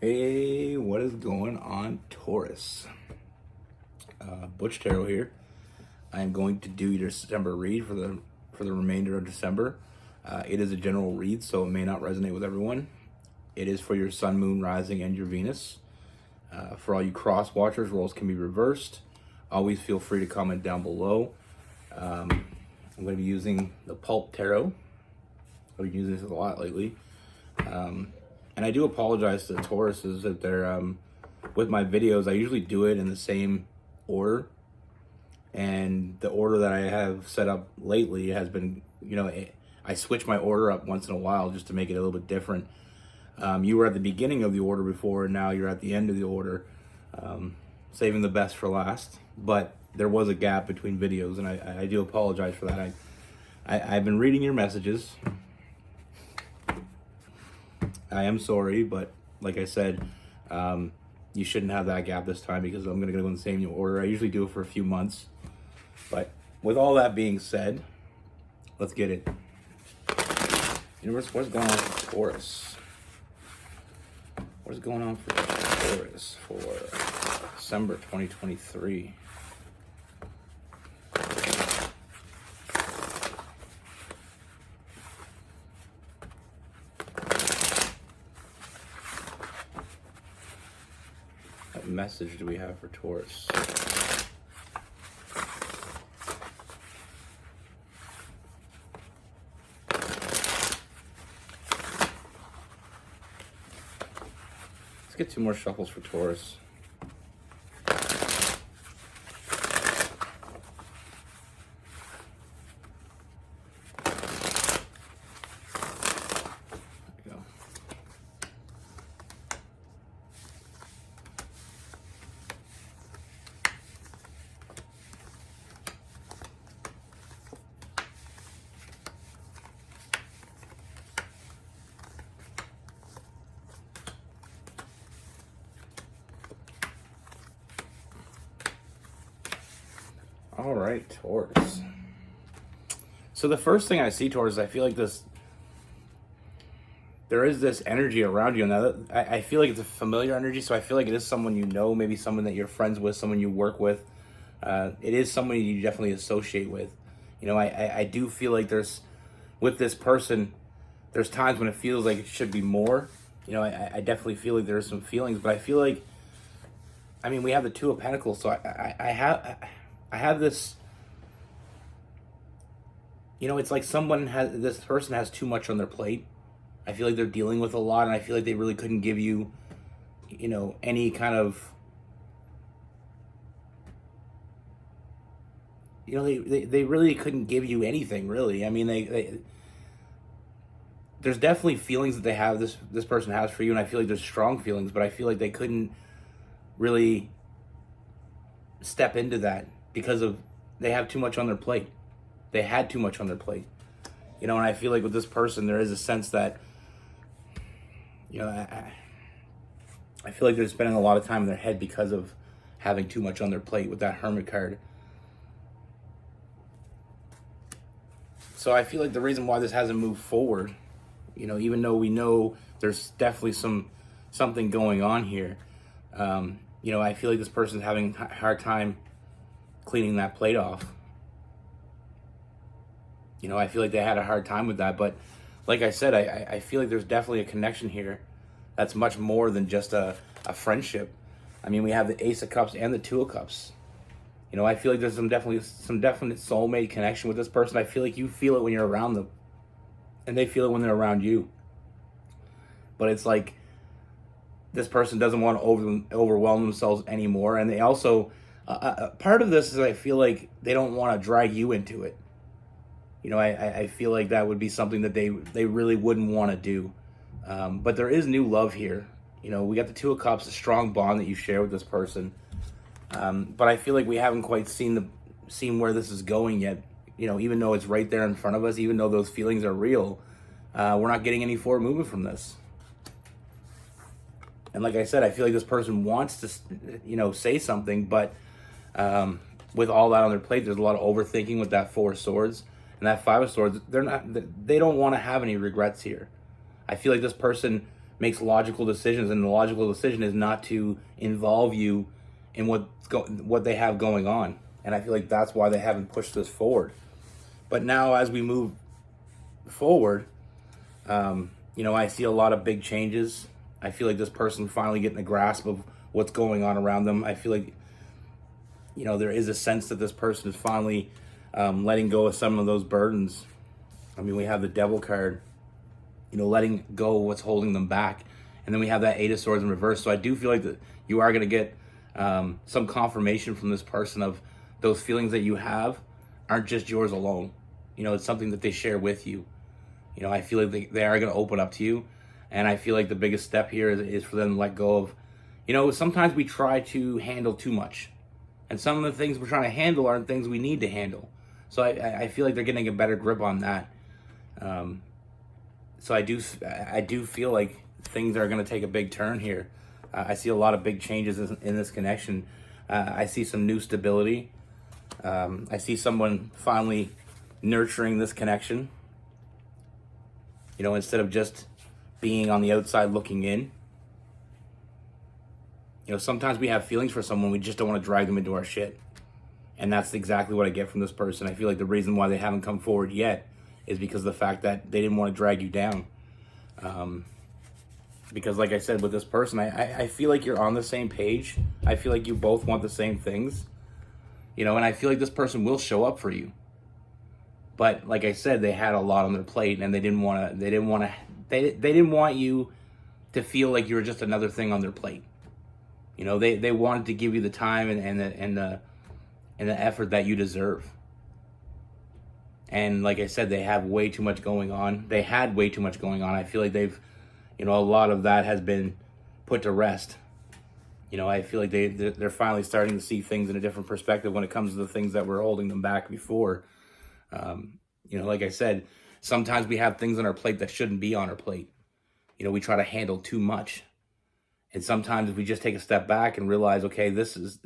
Hey, what is going on, Taurus? Butch here. I am going to do your December read for the remainder of December. It is a general read, so it may not resonate with everyone. It is for your Sun, Moon, Rising, and your Venus. For all you cross watchers, roles can be reversed. Always feel free to comment down below. I'm going to be using the Pulp Tarot. I've been using this a lot lately. And I do apologize to the Tauruses that they're, with my videos, I usually do it in the same order. And the order that I have set up lately has been, I switch my order up once in a while just to make it a little bit different. You were at the beginning of the order before, and now you're at the end of the order, saving the best for last. But there was a gap between videos, and I do apologize for that. I've been reading your messages. I am sorry, but like I said, you shouldn't have that gap this time because I'm going to go in the same order. I usually do it for a few months. But with all that being said, let's get it. Universe, what's going on for Taurus? What is going on for Taurus for December 2023? What message do we have for Taurus? Let's get two more shuffles for Taurus. There we go. All right, Taurus. So the first thing I see, Taurus, I feel like there is this energy around you. Now, I feel like it's a familiar energy, so I feel like it is someone you know, maybe someone that you're friends with, someone you work with. It is someone you definitely associate with. I do feel like with this person, there's times when it feels like it should be more. I definitely feel like there's some feelings, but I feel like, we have the Two of Pentacles, so I have this, it's like this person has too much on their plate. I feel like they're dealing with a lot, and I feel like they really couldn't give you, any kind of, they really couldn't give you anything, really. There's definitely feelings that they have, this person has for you, and I feel like there's strong feelings, but I feel like they couldn't really step into that because they have too much on their plate. They had too much on their plate. And I feel like with this person, there is a sense that, I feel like they're spending a lot of time in their head because of having too much on their plate with that Hermit card. So I feel like the reason why this hasn't moved forward, even though we know there's definitely something going on here, I feel like this person's having a hard time cleaning that plate off. I feel like they had a hard time with that, but like I said, I feel like there's definitely a connection here that's much more than just a friendship. We have the Ace of Cups and the Two of Cups. I feel like there's some definite soulmate connection with this person. I feel like you feel it when you're around them, and they feel it when they're around you. But it's like this person doesn't want to overwhelm themselves anymore, and they also, part of this is I feel like they don't want to drag you into it. I feel like that would be something that they really wouldn't want to do. But there is new love here. We got the Two of Cups, a strong bond that you share with this person. But I feel like we haven't quite seen where this is going yet. Even though it's right there in front of us, even though those feelings are real, we're not getting any forward movement from this. And like I said, I feel like this person wants to, say something, but with all that on their plate, there's a lot of overthinking with that Four of Swords. And that Five of Swords, they don't want to have any regrets here. I feel like this person makes logical decisions, and the logical decision is not to involve you in what they have going on. And I feel like that's why they haven't pushed this forward. But now, as we move forward, I see a lot of big changes. I feel like this person finally getting a grasp of what's going on around them. I feel like, there is a sense that this person is finally letting go of some of those burdens. I mean, we have the Devil card, letting go of what's holding them back. And then we have that Eight of Swords in reverse. So I do feel like that you are going to get some confirmation from this person of those feelings that you have aren't just yours alone. It's something that they share with you. I feel like they are going to open up to you. And I feel like the biggest step here is for them to let go of, sometimes we try to handle too much. And some of the things we're trying to handle aren't things we need to handle. So I feel like they're getting a better grip on that. So I do feel like things are going to take a big turn here. I see a lot of big changes in this connection. I see some new stability. I see someone finally nurturing this connection. Instead of just being on the outside looking in. Sometimes we have feelings for someone, we just don't want to drag them into our shit. And that's exactly what I get from this person. I feel like the reason why they haven't come forward yet is because of the fact that they didn't want to drag you down. Because like I said, with this person, I feel like you're on the same page. I feel like you both want the same things. And I feel like this person will show up for you. But like I said, they had a lot on their plate, and they didn't want you to feel like you were just another thing on their plate. They wanted to give you the time and the effort that you deserve. And like I said, they have way too much going on. They had way too much going on. I feel like they've, a lot of that has been put to rest. I feel like they're finally starting to see things in a different perspective when it comes to the things that were holding them back before. Like I said, sometimes we have things on our plate that shouldn't be on our plate. We try to handle too much. And sometimes we just take a step back and realize, okay, this is,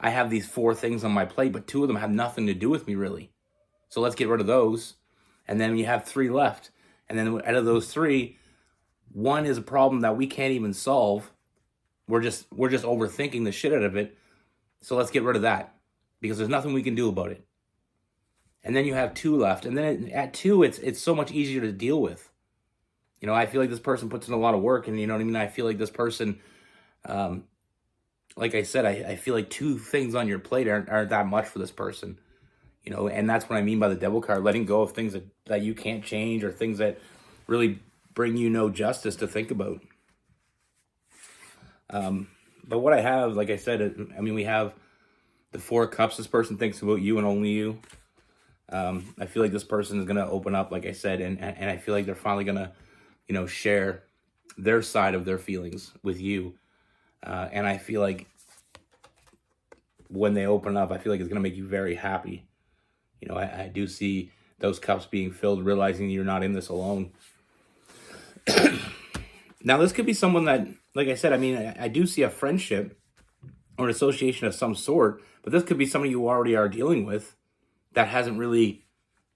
I have these 4 things on my plate, but 2 of them have nothing to do with me really. So let's get rid of those. And then you have 3 left. And then out of those 3, 1 is a problem that we can't even solve. We're just overthinking the shit out of it. So let's get rid of that because there's nothing we can do about it. And then you have 2 left. And then at 2, it's so much easier to deal with. I feel like this person puts in a lot of work, and I feel like this person, like I said, I feel like 2 things on your plate aren't that much for this person. And that's what I mean by the Devil card, letting go of things that you can't change or things that really bring you no justice to think about. But what I have, like I said, we have the 4 cups. This person thinks about you and only you. I feel like this person is going to open up, like I said, and I feel like they're finally going to, share their side of their feelings with you. And I feel like when they open up, I feel like it's going to make you very happy. I do see those cups being filled, realizing you're not in this alone. Now, this could be someone that, like I said, I do see a friendship or an association of some sort, but this could be somebody you already are dealing with that hasn't really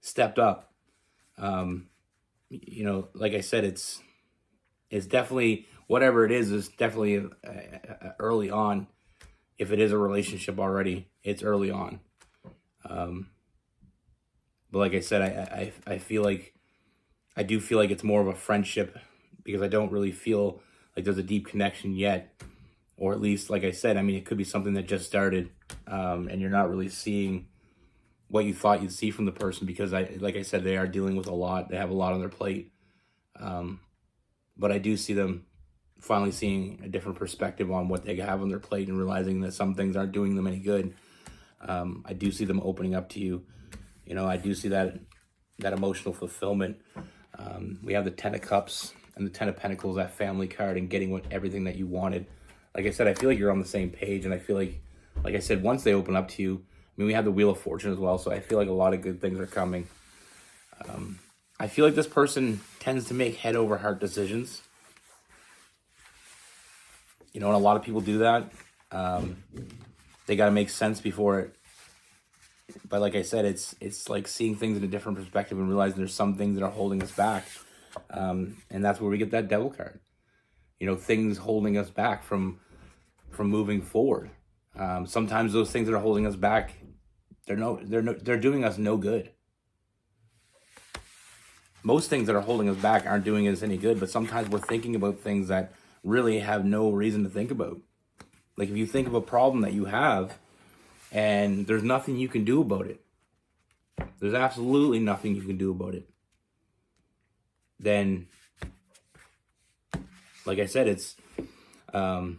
stepped up. Like I said, it's definitely, whatever it is definitely early on. If it is a relationship already, it's early on. But like I said, I feel like, I do feel like it's more of a friendship because I don't really feel like there's a deep connection yet. Or at least, like I said, it could be something that just started and you're not really seeing what you thought you'd see from the person because, like I said, they are dealing with a lot. They have a lot on their plate. But I do see them finally seeing a different perspective on what they have on their plate and realizing that some things aren't doing them any good. I do see them opening up to you. I do see that emotional fulfillment. We have the 10 of Cups and the 10 of Pentacles, that family card, and getting everything that you wanted. Like I said, I feel like you're on the same page, and I feel like I said, once they open up to you, we have the Wheel of Fortune as well, so I feel like a lot of good things are coming. I feel like this person tends to make head over heart decisions. And a lot of people do that. They got to make sense before it. But like I said, it's like seeing things in a different perspective and realizing there's some things that are holding us back. And that's where we get that Devil card. things holding us back from moving forward. Sometimes those things that are holding us back, they're doing us no good. Most things that are holding us back aren't doing us any good, but sometimes we're thinking about things that really have no reason to think about. Like if you think of a problem that you have and there's nothing you can do about it, there's absolutely nothing you can do about it, then, like I said, it's one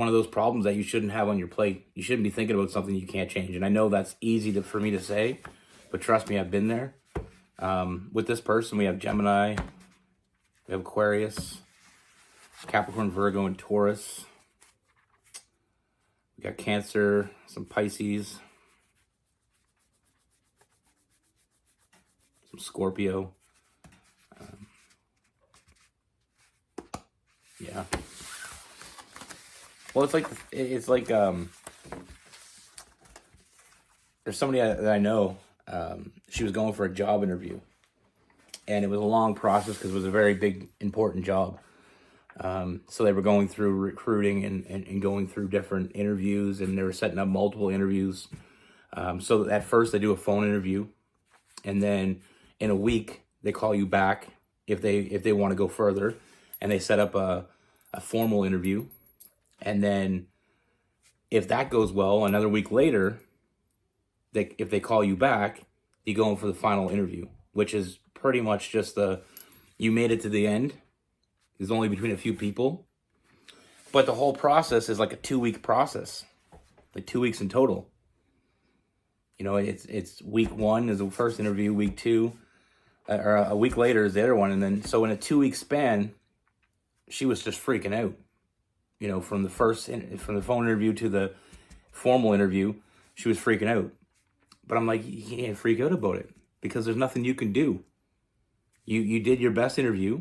of those problems that you shouldn't have on your plate. You shouldn't be thinking about something you can't change. And I know that's easy for me to say, but trust me, I've been there. With this person, we have Gemini, we have Aquarius, Capricorn, Virgo, and Taurus. We got Cancer, some Pisces, some Scorpio. Yeah. Well, it's like there's somebody that I know. She was going for a job interview, and it was a long process because it was a very big, important job. So they were going through recruiting and going through different interviews, and they were setting up multiple interviews. So at first they do a phone interview, and then in a week they call you back if they want to go further, and they set up a formal interview. And then if that goes well, another week later, if they call you back, you go in for the final interview, which is pretty much just you made it to the end. It's only between a few people. But the whole process is like a 2-week process, like 2 weeks in total. It's week 1 is the first interview, week 2, or a week later is the other one. And then, so in a 2-week span, she was just freaking out. From the phone interview to the formal interview, she was freaking out. But I'm like, you can't freak out about it because there's nothing you can do. You did your best interview.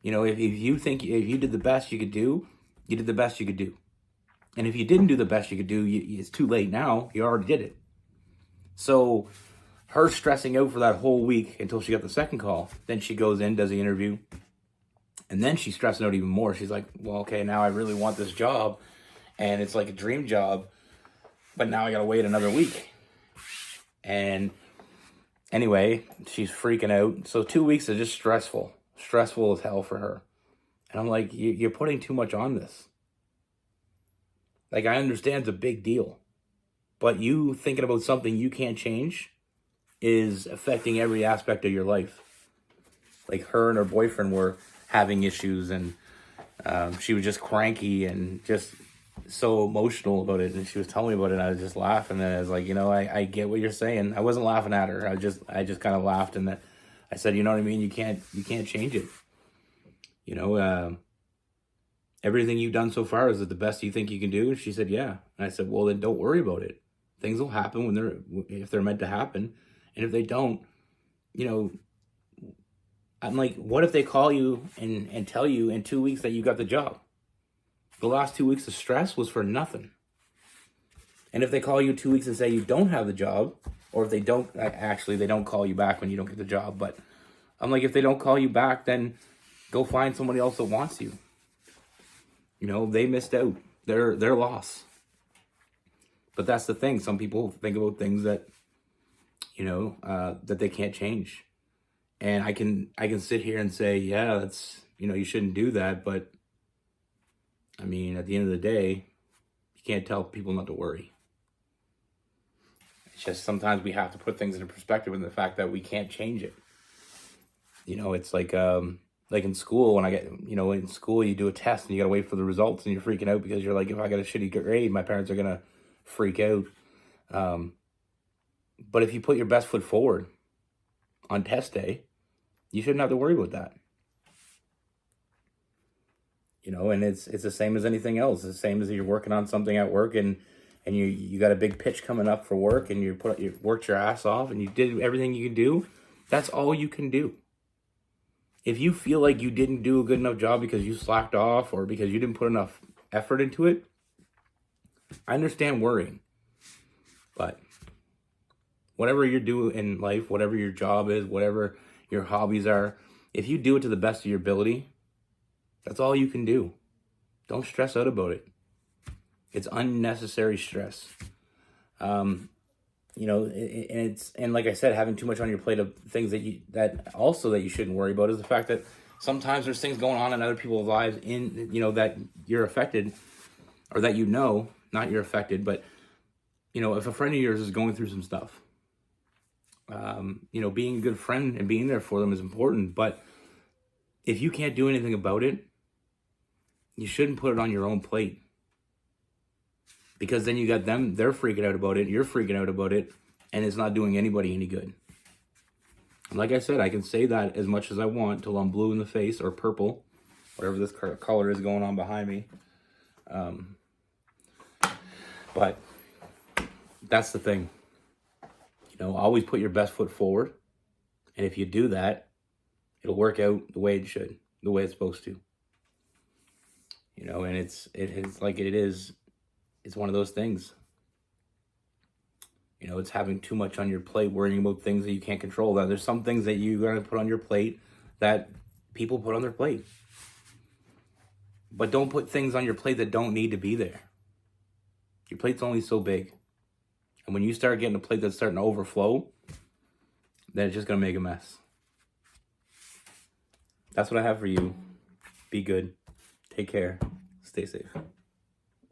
If you did the best you could do, you did the best you could do. And if you didn't do the best you could do, it's too late now. You already did it. So her stressing out for that whole week until she got the second call, then she goes in, does the interview. And then she's stressing out even more. She's like, well, okay, now I really want this job. And it's like a dream job. But now I got to wait another week. And anyway, she's freaking out. So 2 weeks is just stressful. Stressful as hell for her. And I'm like, you're putting too much on this. Like, I understand it's a big deal. But you thinking about something you can't change is affecting every aspect of your life. Like, her and her boyfriend were having issues, and she was just cranky and just so emotional about it. And she was telling me about it, and I was just laughing. And I was like, I get what you're saying. I wasn't laughing at her. I just kind of laughed, and I said, you know what I mean? You can't change it. Everything you've done so far, is it the best you think you can do? And she said, yeah. And I said, well, then don't worry about it. Things will happen if they're meant to happen. And if they don't, I'm like, what if they call you and tell you in 2 weeks that you got the job? The last 2 weeks of stress was for nothing. And if they call you 2 weeks and say you don't have the job, or if they don't, actually, they don't call you back when you don't get the job. But I'm like, if they don't call you back, then go find somebody else that wants you. They missed out. Their loss. But that's the thing. Some people think about things that, that they can't change. And I can sit here and say, yeah, that's, you shouldn't do that. But I mean, at the end of the day, you can't tell people not to worry. It's just sometimes we have to put things into perspective in the fact that we can't change it. It's like in school, when in school you do a test and you gotta wait for the results and you're freaking out because you're like, if I got a shitty grade, my parents are gonna freak out. But if you put your best foot forward on test day, you shouldn't have to worry about that. And it's the same as anything else. It's the same as you're working on something at work and you got a big pitch coming up for work and you worked your ass off and you did everything you can do. That's all you can do. If you feel like you didn't do a good enough job because you slacked off or because you didn't put enough effort into it, I understand worrying. But whatever you do in life, whatever your job is, whatever your hobbies are, if you do it to the best of your ability, that's all you can do. Don't stress out about it. It's unnecessary stress. You know, and like I said, having too much on your plate of things that you shouldn't worry about is the fact that sometimes there's things going on in other people's lives that you're affected, or that not you're affected, but if a friend of yours is going through some stuff, being a good friend and being there for them is important. But if you can't do anything about it, you shouldn't put it on your own plate. Because then you got them, they're freaking out about it, you're freaking out about it, and it's not doing anybody any good. And like I said, I can say that as much as I want till I'm blue in the face, or purple, whatever this color is going on behind me. But that's the thing. Always put your best foot forward. And if you do that, it'll work out the way it should, the way it's supposed to. And it's one of those things. It's having too much on your plate, worrying about things that you can't control. Now, there's some things that you're going to put on your plate that people put on their plate. But don't put things on your plate that don't need to be there. Your plate's only so big. And when you start getting a plate that's starting to overflow, then it's just going to make a mess. That's what I have for you. Be good. Take care. Stay safe.